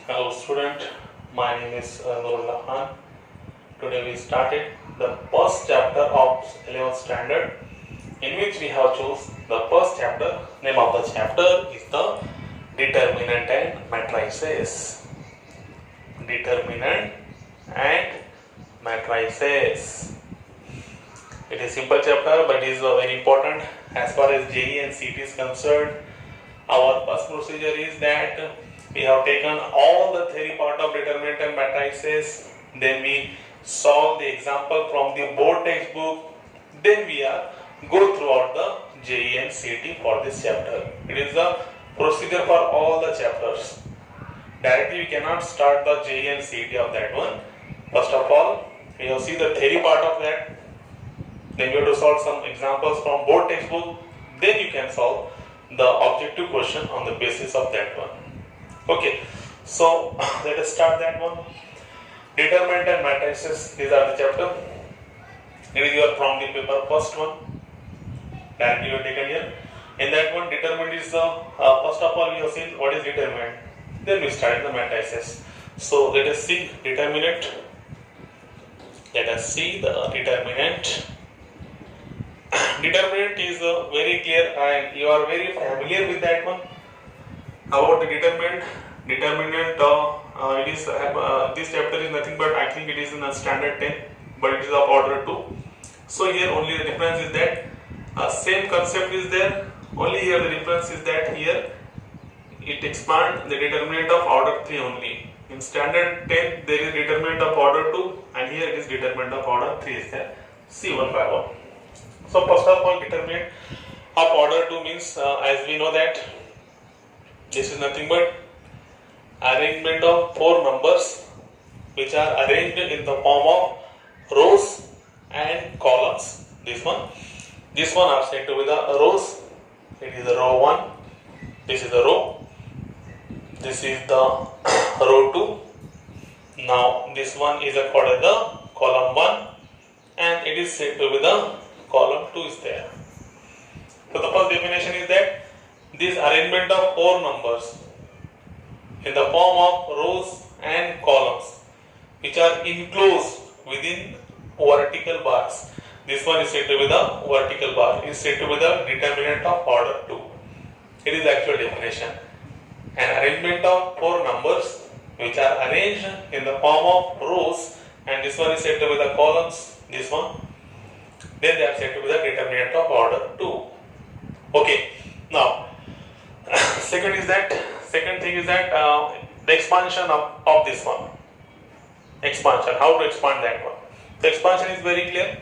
Hello student, my name is Nurullah Khan. Today we started the first chapter of 11th standard, in which we have chosen the first chapter. Name of the chapter is the determinant and matrices. Determinant and matrices. It is simple chapter, but it is very important as far as JEE and CET is concerned. Our first procedure is that we have taken all the theory part of determinant and matrices, then we solve the example from the board textbook, then we are go throughout the JEE and CET for this chapter. It is the procedure for all the chapters. Directly we cannot start the JEE and CET of that one. First of all, we have see the theory part of that, then you have to solve some examples from board textbook, then you can solve the objective question on the basis of that one. Okay, so let us start that one. Determinant and matrices, these are the chapter. It is your from the paper first one. Directly you have taken here. In that one, determinant is the first of all we have seen what is determinant. Then we start the matrices. So let us see determinant. Let us see the determinant. Determinant is very clear and you are very familiar with that one. About the determinant, it is this chapter is nothing but I think it is in a standard 10, but it is of order 2. So here only the difference is that same concept is there. Only here the difference is that here it expands the determinant of order 3 only. In standard 10 there is determinant of order 2 and here it is determinant of order 3 is there. See one by one. So first of all, determinant of order 2 means as we know that this is nothing but arrangement of 4 numbers which are arranged in the form of rows and columns. This one are said to be the rows. It is the row 1, this is the row, this is the row 2. Now this one is called as the column 1 and it is said to be the column 2 is there. So the first definition is that this arrangement of 4 numbers in the form of rows and columns which are enclosed within vertical bars. This one is said to be the vertical bar. It is said to be the determinant of order 2. It is the actual definition. An arrangement of 4 numbers which are arranged in the form of rows and this one is said to be the columns. This one. Then they are said to be the determinant of order 2. Okay. Now second thing is that the expansion of this one. Expansion. How to expand that one? The expansion is very clear.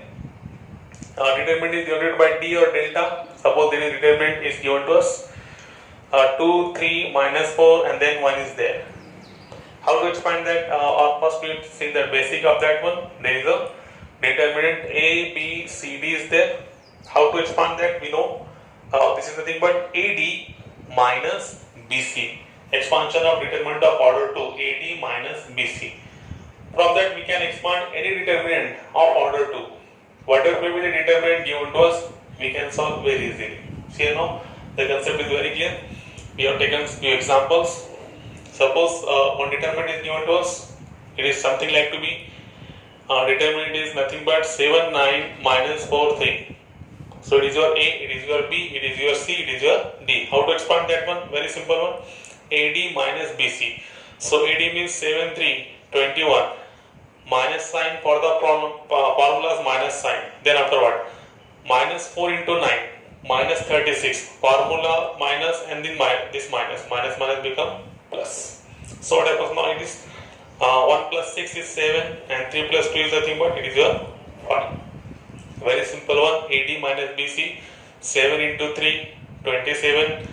Determinant is denoted by D or delta. Suppose there is determinant is given to us 2, 3, minus 4 and then 1 is there. How to expand that? Or first we see the basic of that one. There is a determinant A, B, C, D is there. How to expand that? We know this is nothing but AD minus BC. Expansion of determinant of order 2, AD minus BC. From that we can expand any determinant of order 2. Whatever may be the determinant given to us, we can solve very easily. See now, the concept is very clear. We have taken few examples. Suppose one determinant is given to us. It is something like to be determinant is nothing but 7, 9, minus 4, 3. So it is your A, it is your B, it is your C, it is your D. How to expand that one? Very simple one. AD minus BC. So AD means 7, 3, 21. Minus sign for the formulas minus sign. Then after what? Minus 4 into 9. Minus 36. Formula minus and then this minus. Minus become plus. So what happens now? It is 1 plus 6 is 7 and 3 plus 2 is nothing but it is your 5. Very simple one. AD minus BC. 7 into 3, 27.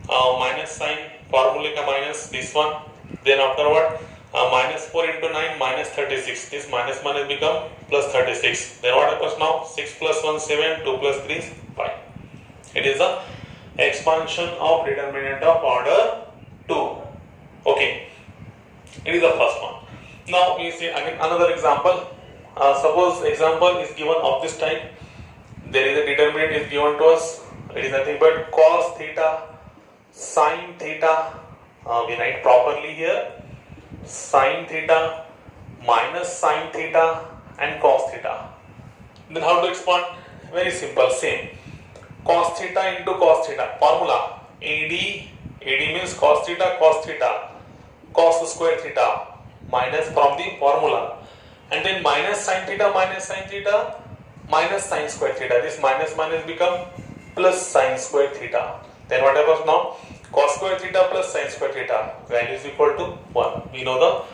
Minus sign. Formula ka minus this one. Then after what? Minus 4 into 9 minus 36. This minus become plus 36. Then what happens now? 6 plus 1 7. 2 plus 3 is 5. It is the expansion of determinant of order 2. Okay. It is the first one. Now we see again another example. Suppose example is given of this type. There is a determinant is given to us. It is nothing but cos theta Sine theta, we write properly here, sine theta minus sine theta and cos theta. Then how to expand? Very simple, same. Cos theta into cos theta, formula AD means cos theta, cos square theta, minus from the formula, and then minus sine theta, minus sine square theta. This minus become plus sine square theta. Then what happens now? Cos square theta plus sine square theta, value is equal to 1. We know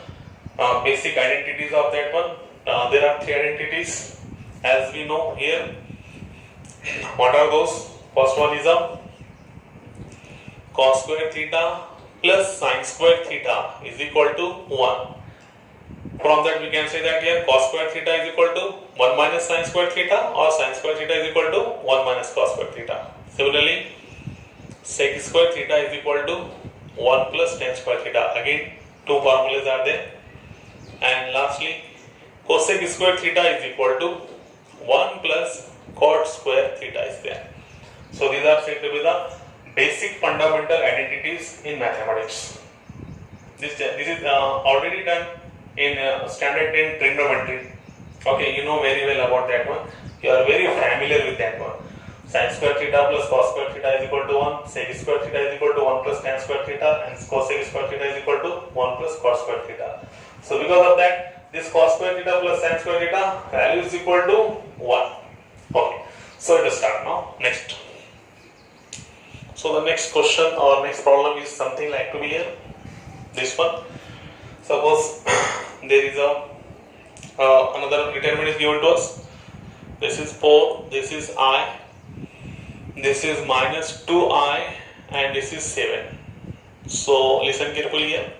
the basic identities of that one. There are 3 identities as we know here. What are those? First one is a cos square theta plus sine square theta is equal to 1. From that we can say that here cos square theta is equal to 1 minus sine square theta, or sine square theta is equal to 1 minus cos square theta. Similarly, sec square theta is equal to 1 plus tan square theta. Again, 2 formulas are there. And lastly, cosec square theta is equal to 1 plus cot square theta is there. So these are said to be the basic fundamental identities in mathematics. This is already done in standard 10 trigonometry. Okay, you know very well about that one. You are very familiar with that one. Sin square theta plus cos square theta is equal to 1, sec square theta is equal to 1 plus tan square theta, and cosec square theta is equal to 1 plus cot square theta. So because of that, this cos square theta plus sin square theta value is equal to 1. Okay, so let us start now. Next. So the next question or next problem is something like to be here. This one. Suppose there is a another determinant is given to us. This is 4, this is I, this is minus 2I, and this is 7. So listen carefully here.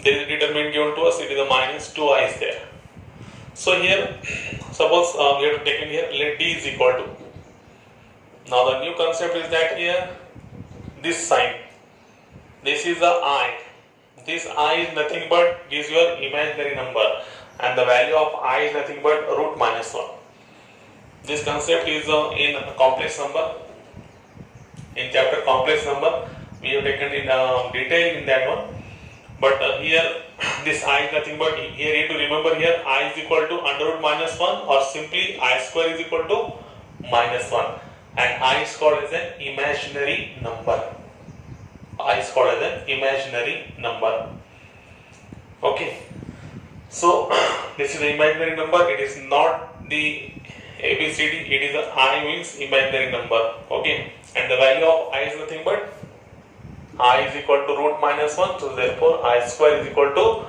There is a determinant given to us, it is a minus 2I is there. So here, suppose we have taken here, let D is equal to. Now the new concept is that here, this sign, this is the I. This I is nothing but is your imaginary number, and the value of I is nothing but root minus 1. This concept is in complex number. In chapter complex number, we have taken in detail in that one. But here, this I is nothing but, here you have to remember here, I is equal to under root minus 1, or simply I square is equal to minus 1. And I is called as an imaginary number. I is called as an imaginary number. Okay. So, this is an imaginary number. It is not the ABCD. It is a I means imaginary number. Okay. And the value of I is nothing but I is equal to root minus 1. So, therefore, I square is equal to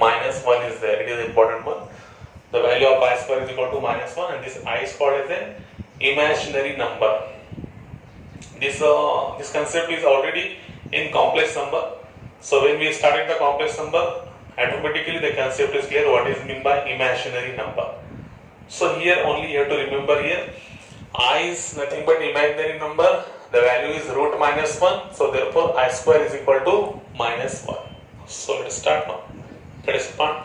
minus 1 is there. It is an important one. The value of I square is equal to minus 1, and this I is called as an imaginary number. This concept is already in complex number. So when we started the complex number, automatically the concept is clear what is meant by imaginary number. So here only you have to remember here, I is nothing but imaginary number, the value is root minus 1, so therefore I square is equal to minus 1. So let us start now. Let us find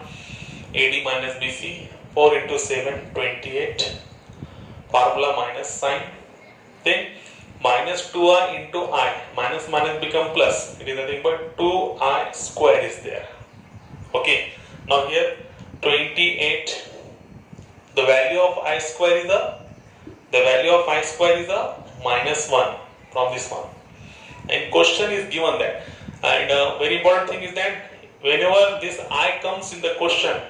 AD minus BC, 4 into 7, 28, formula minus sign, then minus 2I into I, minus become plus, it is nothing but 2I square is there. Okay, now here 28, the value of I square is a minus 1 from this one, and question is given that, and very important thing is that whenever this I comes in the question,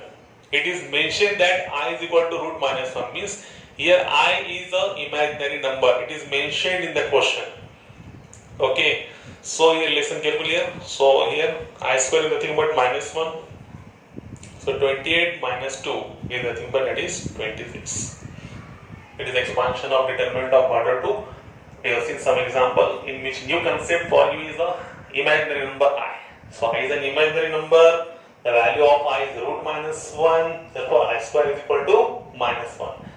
it is mentioned that I is equal to root minus 1, means here I is an imaginary number. It is mentioned in the question. Okay. So here listen carefully here. So here I square is nothing but minus 1. So 28 minus 2 is nothing but that is 26. It is expansion of determinant of order 2. We have seen some example in which new concept for you is the imaginary number I. So I is an imaginary number. The value of I is root minus 1. Therefore I square is equal to minus 1.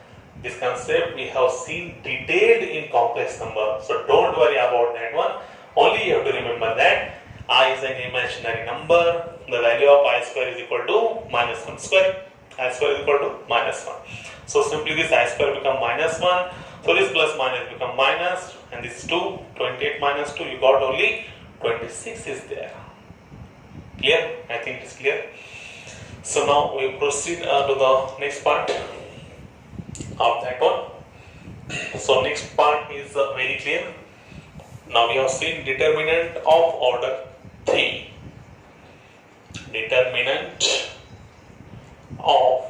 This concept we have seen detailed in complex number, so don't worry about that one. Only you have to remember that I is an imaginary number, the value of I square is equal to minus 1 square, I square is equal to minus 1. So simply this I square become minus 1, so this plus minus become minus, and this is 2, 28 minus 2, you got only 26 is there. Clear? I think it's clear. So now we proceed to the next part of that one. So next part is very clear. Now we have seen determinant of order 3. Determinant of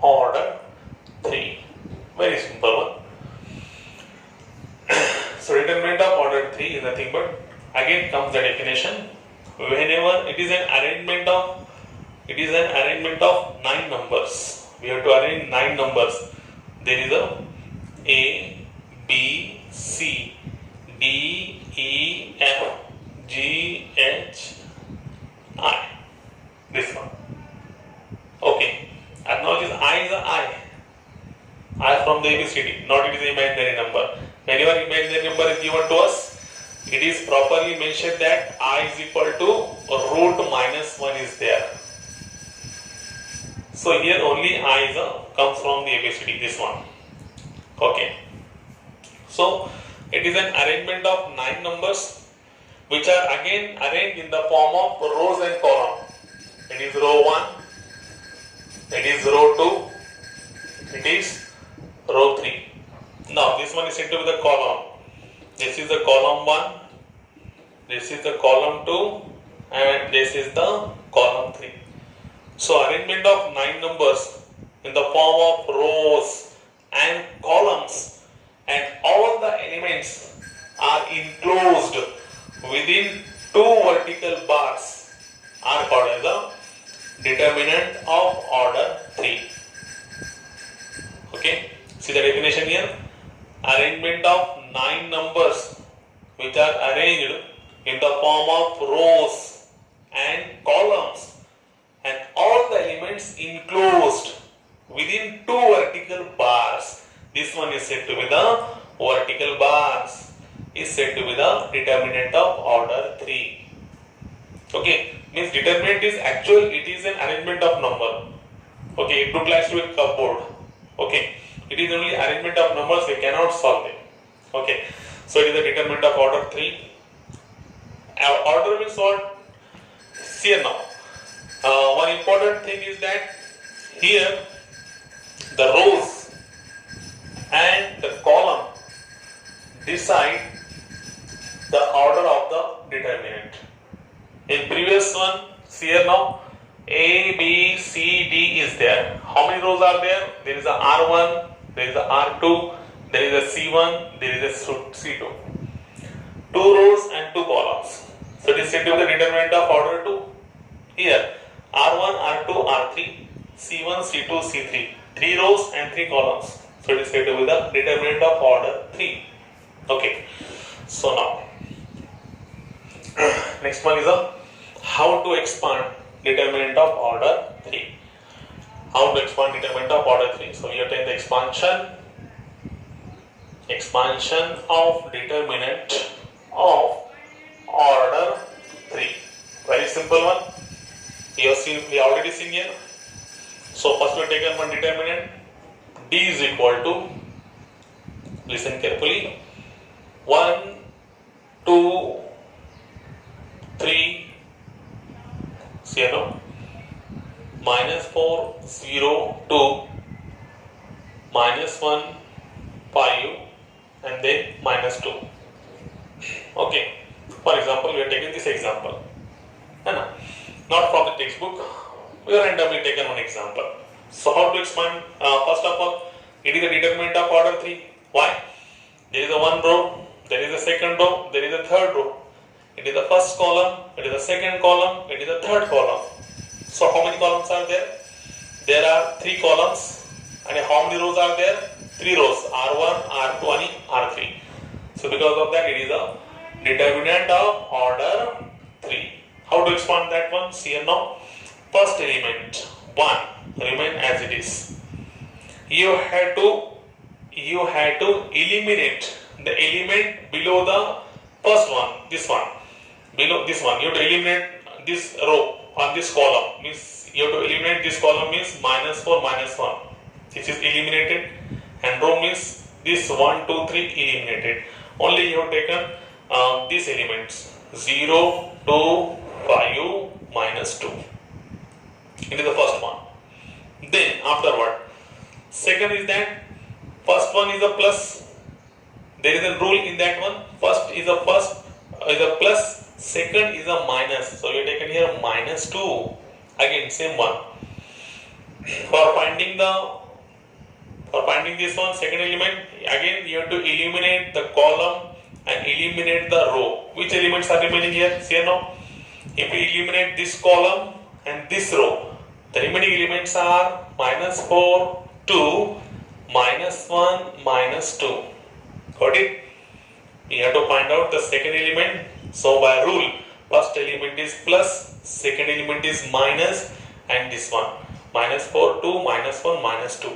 order 3. Very simple one. So determinant of order 3 is nothing but, again comes the definition. Whenever it is an arrangement of 9 numbers. We have to arrange 9 numbers. There is A, B, C, D, E, F, G, H, I. This one. Okay. Acknowledge I is I from the ABCD, not it is imaginary number. Whenever imaginary number is given to us, it is properly mentioned that I is equal to root minus 1 is there. So here only I is comes from the ABCD, this one. Okay. So it is an arrangement of 9 numbers which are again arranged in the form of rows and columns. It is row 1, it is row 2, it is row 3. Now this one is said to be the column. This is the column 1, this is the column 2, and this is the column 3. So arrangement of 9 numbers in the form of rows and columns, and all the elements are enclosed within 2 vertical bars are called as the determinant of order 3. Okay, see the definition here. Arrangement of 9 numbers which are arranged in the form of rows and columns, and all the elements enclosed within 2 vertical bars. This one is said to be the vertical bars, is said to be the determinant of order 3. Okay, means determinant is actual, it is an arrangement of number. Okay, it looks like to a cupboard. Okay, it is only arrangement of numbers, we cannot solve them. Okay, so it is the determinant of order 3. Our order means what? See now. One important thing is that here the rows and the column decide the order of the determinant. In previous one, see here now, A, B, C, D is there. How many rows are there? There is a R1, there is a R2, there is a C1, there is a C2. 2 rows and 2 columns. So it is said to be the determinant of order 2. Here, R1, R2, R3, C1, C2, C3. 3 rows and 3 columns. So it is said to be the determinant of order 3. Okay. So now, next one is how to expand determinant of order 3. How to expand determinant of order 3. So we have taken the expansion of determinant of order 3. Very simple one. We already seen here. So first we have taken one determinant. D is equal to, listen carefully, 1, 2, 3, 0, -4, 0, 2, -1, 5, and then -2. Okay. For example, we are taking this example. Not from the textbook. We have randomly taken one example. So how to expand? First of all, it is a determinant of order 3. Why? There is a 1 row, there is a second row, there is a third row. It is the first column, it is the second column, it is the third column. So how many columns are there? There are 3 columns. And how many rows are there? 3 rows. R1, R2 and R3. So because of that, it is a determinant of order 3. How to expand that one? See here now. First element 1 remain as it is. You had to eliminate the element below the first one. This one. Below this one, you have to eliminate this row on this column. Means you have to eliminate this column means -4, -1. This is eliminated, and row means this 1, 2, 3 eliminated. Only you have taken these elements. 0 to 5 minus 2. It is the first one. Then after what? Second is that first one is a plus. There is a rule in that one. First is a plus. Second is a minus. So you have taken here minus 2. Again same one. For finding this one, second element, again you have to eliminate the column and eliminate the row. Which elements are remaining here? See here now. If we eliminate this column and this row, the remaining elements are minus 4, 2, minus 1, minus 2. Got it? We have to find out the second element. So by rule, first element is plus, second element is minus, and this one minus 4, 2, minus 1, minus 2.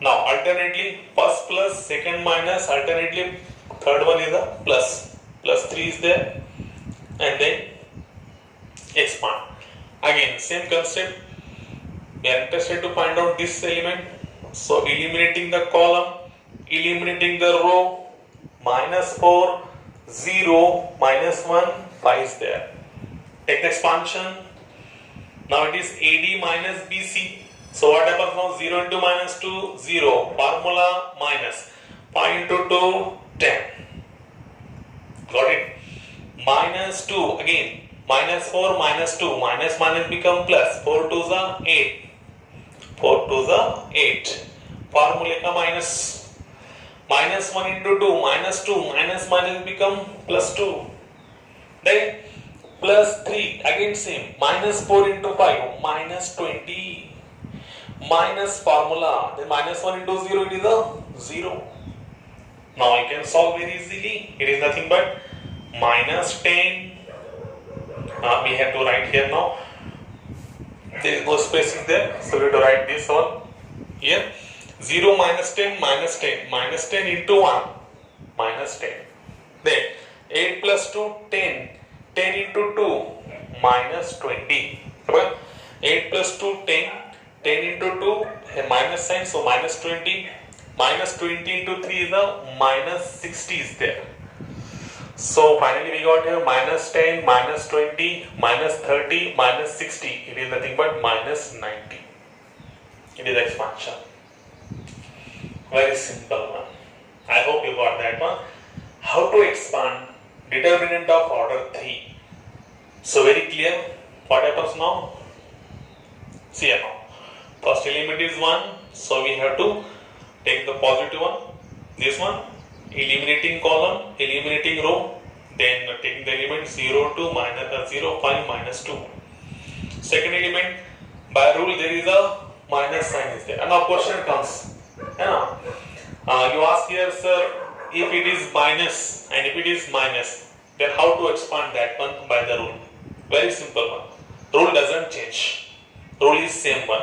Now alternately, first plus, second minus, alternately third one is a plus. Plus 3 is there, and then expand. Again same concept. We are interested to find out this element. So eliminating the column, eliminating the row, minus 4, 0, minus 1, 5 is there. Take the expansion. Now it is AD minus BC. So what happens now? 0 into minus 2, 0. Formula minus 5 into 2, 10. Got it? Minus 2 again. Minus 4, minus 2. Minus minus become plus. 4 2s are 8. 4 2s are 8. Formula ka minus. Minus 1 into 2. Minus 2. Minus minus become plus 2. Then plus 3. Again same. Minus 4 into 5. Minus 20. Minus formula. Then minus 1 into 0. It is a 0. Now you can solve very easily. It is nothing but minus 10. We have to write here now. There is no spacing there, so we have to write this one here. 0 minus 10 minus 10 minus 10 into 1 minus 10. Then 8 plus 2 10. 10 into 2 minus 20. 8 plus 2 10. 10 into 2 a minus sign, so minus 20. Minus 20 into 3 is a minus 60 is there. So finally we got here minus 10, minus 20, minus 30, minus 60. It is nothing but minus 90. It is expansion. Very simple one. I hope you got that one. How to expand determinant of order 3. So very clear. What happens now? See here now. First element is 1. So we have to take the positive one. This one. Eliminating column, eliminating row, then taking the element 0 to minus 0, 5, minus 2. Second element, by rule there is a minus sign is there. And now question comes. You ask here, sir, if it is minus and if it is minus, then how to expand that one by the rule? Very simple one. Rule doesn't change. Rule is same one.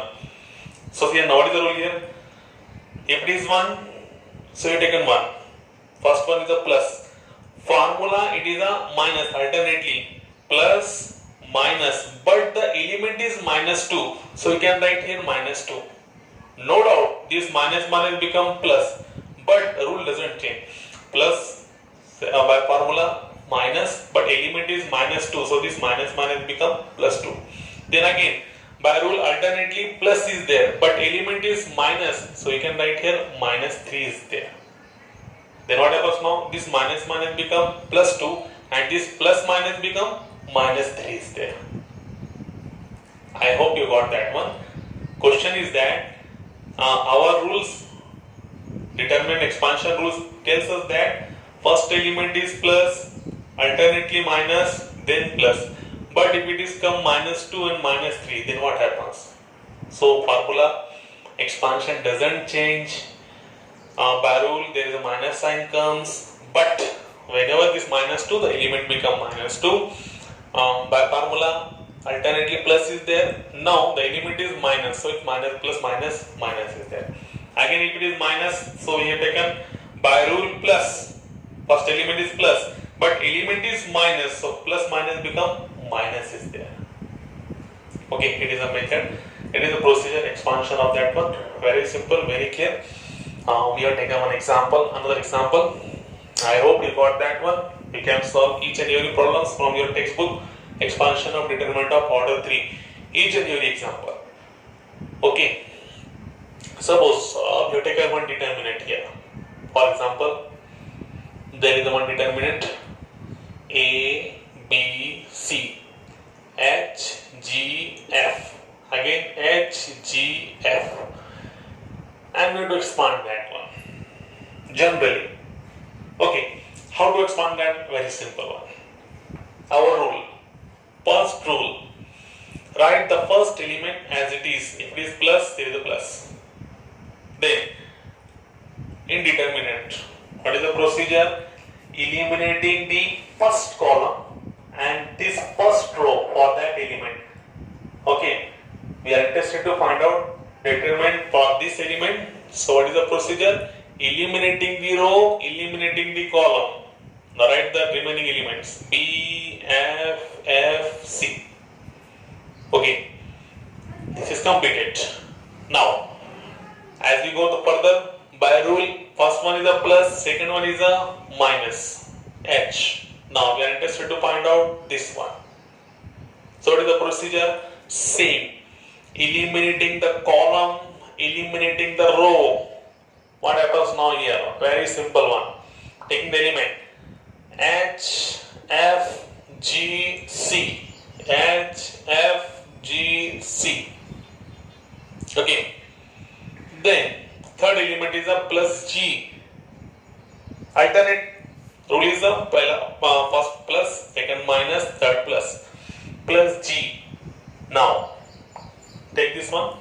So here now what is the rule here? If it is 1, so you taken 1. First one is a plus. Formula it is a minus alternately. Plus, minus. But the element is minus 2. So you can write here minus 2. No doubt this minus minus become plus. But rule doesn't change. Plus by formula minus. But element is minus 2. So this minus minus become plus 2. Then again by rule alternately plus is there. But element is minus. So you can write here minus 3 is there. Then what happens now? This minus minus become plus 2 and this plus minus become minus 3 is there. I hope you got that one. Question is that our rules, determinant expansion rules tells us that first element is plus, alternately minus, then plus. But if it is come minus 2 and minus 3, then what happens? So formula expansion doesn't change. By rule there is a minus sign comes, but whenever this minus 2 the element become minus 2. By formula alternately plus is there. Now the element is minus, so it's minus plus minus minus is there. Again if it is minus, so we have taken by rule plus. First element is plus, but element is minus, so plus minus become minus is there. Okay, it is a method. It is a procedure expansion of that one. Very simple, very clear. We have taken one example, another example. I hope you got that one. You can solve each and every problems from your textbook, expansion of determinant of order 3, each and every example. Okay, suppose you take one determinant here. For example, there is one determinant A, B, C, H, G, F. Again H, G, F. I am going to expand that one. Generally. Okay. How to expand that? Very simple one. Our rule. First rule. Write the first element as it is. If it is plus, there is a plus. Then, in determinant, what is the procedure? Eliminating the first column and this first row for that element. Okay. We are interested to find out determinant for this element. So what is the procedure? Eliminating the row, eliminating the column. Now write the remaining elements B, F, F, C. Okay, this is completed. Now, as we go further, by rule, first one is a plus, second one is a minus, H. Now we are interested to find out this one. So what is the procedure? Same. Eliminating the column, eliminating the row. What happens now here? Very simple one. Taking the element H, F, G, C. H, F, G, C. Okay. Then third element is a plus G. Alternate rule is a first plus, second minus, third plus. Plus G. Now take this one,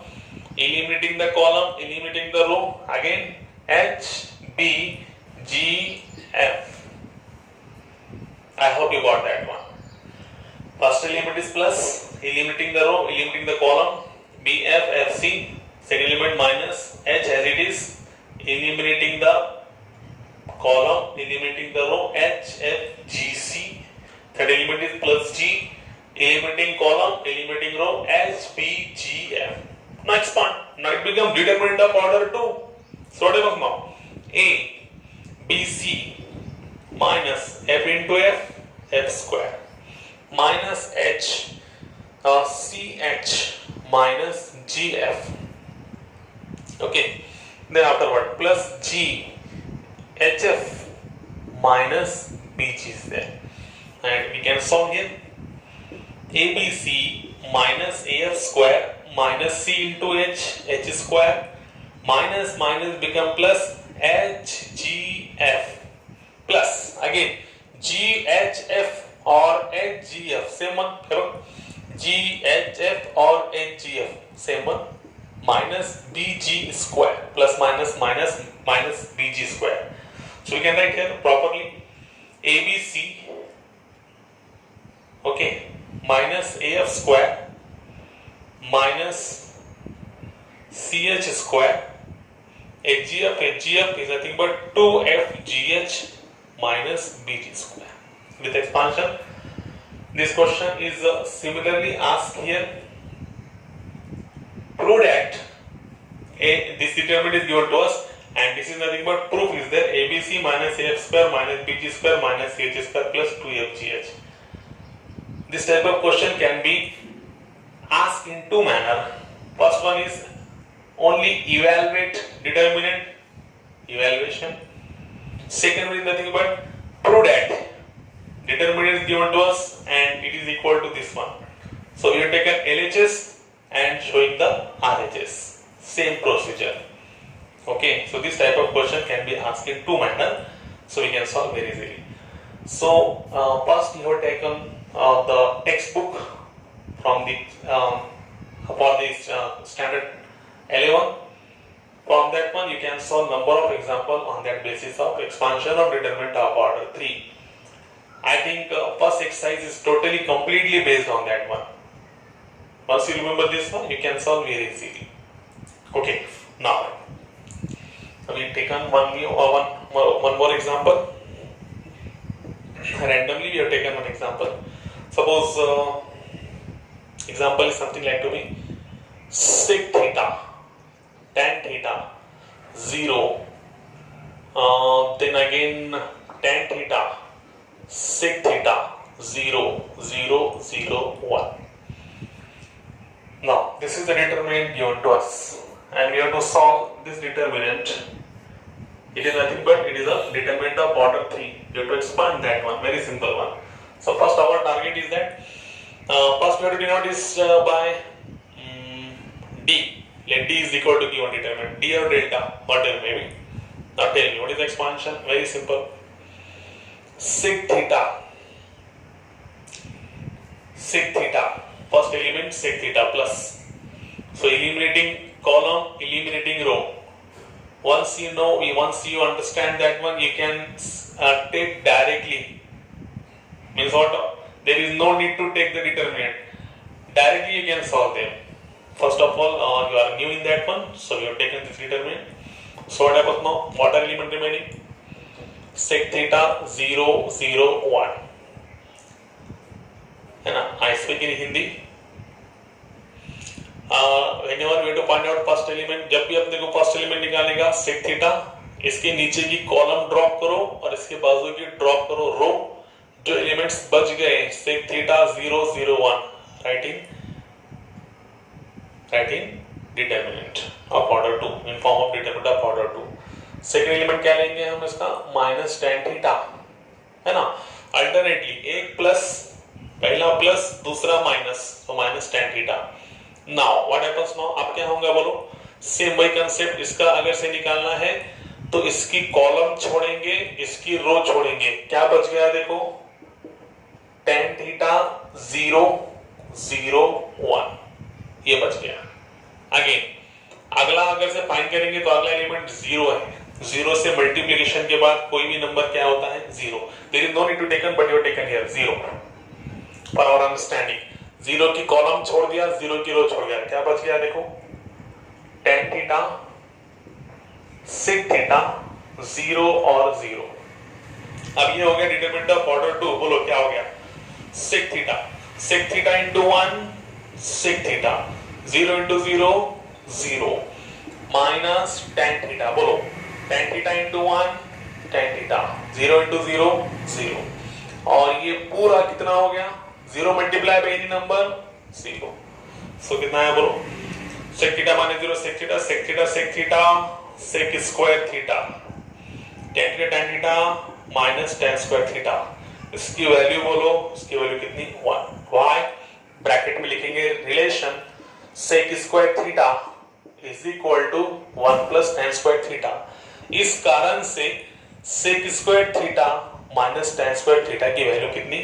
eliminating the column, eliminating the row, again H, B, G, F. I hope you got that one. First element is plus, eliminating the row, eliminating the column, B, F, F, C. Second element minus, H as it is, eliminating the column, eliminating the row, H, F, G, C. Third element is plus G, eliminating column, eliminating row, H, B, G, F. Now expand. Now it becomes determinant of order 2. So what happens now? A, B, C minus F into F, F square. Minus H, C, H minus G, F. Okay. Then afterward, plus G, H, F minus B, G is there. And we can solve here. ABC minus AF square minus C into H square minus minus become plus HGF plus again GHF or HGF same one GHF or HGF same one minus BG square plus minus minus minus BG square. So we can write here properly ABC okay minus AF square minus CH square HGF is nothing but 2FGH minus BG square. With expansion, this question is similarly asked here. Prove that this determinant is given to us and this is nothing but proof is there ABC minus AF square minus BG square minus CH square plus 2FGH. This type of question can be asked in two manner. First one is only evaluate determinant, evaluation. Second one is nothing but prove that determinant is given to us and it is equal to this one. So we have taken LHS and showing the RHS. Same procedure. Okay, so this type of question can be asked in two manner. So we can solve very easily. So first you have taken the textbook from the for this standard 11. From that one you can solve number of example on that basis of expansion of determinant of order 3. I think first exercise is totally completely based on that one. Once you remember this one you can solve very easily. Okay, now we taken one more example. Randomly we have taken one example. Suppose example is something like to be sec theta, tan theta, 0, then again tan theta, sec theta 0 0 0 1. Now this is the determinant given to us and we have to solve this determinant. It is nothing but it is a determinant of order 3. You have to expand that one, very simple one. So first our target is that first we have to denote this by d. Let d is equal to given determinant, d or delta, whatever maybe. Now tell me what is the expansion? Very simple. Sec theta. Sec theta. First element sec theta plus. So eliminating column, eliminating row. Once you understand that one, you can take directly. Means what? There is no need to take the determinant. Directly you can solve them. First of all, you are new in that one, so you have taken this determinant. So what happens now? What are element remaining? Sec theta 0 0 1. है ना? I speak in Hindi. Whenever we have to find out first element, जब भी अपने को first element निकालेगा sec theta, इसके नीचे की कॉलम ड्रॉप करो और इसके बाजू की ड्रॉप करो रो. जो एलिमेंट्स बच गए sec theta 0 0 1, writing determinant of order 2 in form of determinant of order 2. Second element क्या लेंगे हम इसका माइनस tan थीटा, है ना? अल्टरनेटली एक प्लस, पहला प्लस दूसरा माइनस, तो minus tan theta. Now what happens now? अब क्या होगा बोलो? सेम वही कांसेप्ट. इसका अगर से निकालना है तो इसकी कॉलम छोड़ेंगे, इसकी रो छोड़ेंगे. क्या बच गया देखो? tan थीटा 0 0 1, ये बच गया. अगेन अगला अगर से फाइंड करेंगे तो अगला एलिमेंट 0 है. 0 से मल्टीप्लिकेशन के बाद कोई भी नंबर क्या होता है? 0. There is no need to taken but you taken here 0 for our understanding. 0 की कॉलम छोड़ दिया, 0 की रो छोड़ गया. क्या बच गया देखो? tan थीटा sec थीटा 0 और 0. अब ये हो गया डिटरमिनेंट ऑफ ऑर्डर 2. बोलो क्या हो गया? sec theta into 1 sec theta, 0 into 0 0 minus tan theta. बोलो tan theta into 1 tan theta, 0 into 0 0. और ये पूरा कितना हो गया? 0 मल्टीप्लाई बाय एनी नंबर 0. सो कितना है बोलो? sec theta minus 0 sec theta sec theta sec theta sec square theta, tan theta minus tan square theta. इसकी वैल्यू बोलो, इसकी वैल्यू कितनी? 1. व्हाई? ब्रैकेट में लिखेंगे relation sec square theta is equal to 1 plus tan square theta. इस कारण से sec square theta minus tan square theta की वैल्यू कितनी?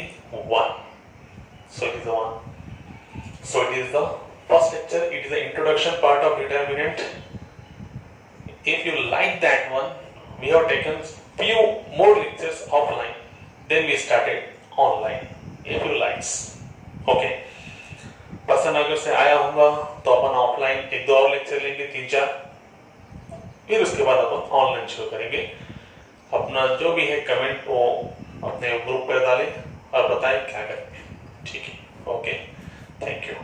1. So it is 1. So it is the first lecture. It is the introduction part of determinant. If you like that one, we have taken few more lectures offline. Then we started online. If you likes, okay. पसंद अगर से आया होगा तो अपन offline 1-2 और lecture लेंगे, 3-4, फिर उसके बाद अपन ऑनलाइन शुरू करेंगे. अपना जो भी है कमेंट वो अपने ग्रुप पर डालें और बताएं क्या करेंगे. ठीक है, ओके, थैंक यू.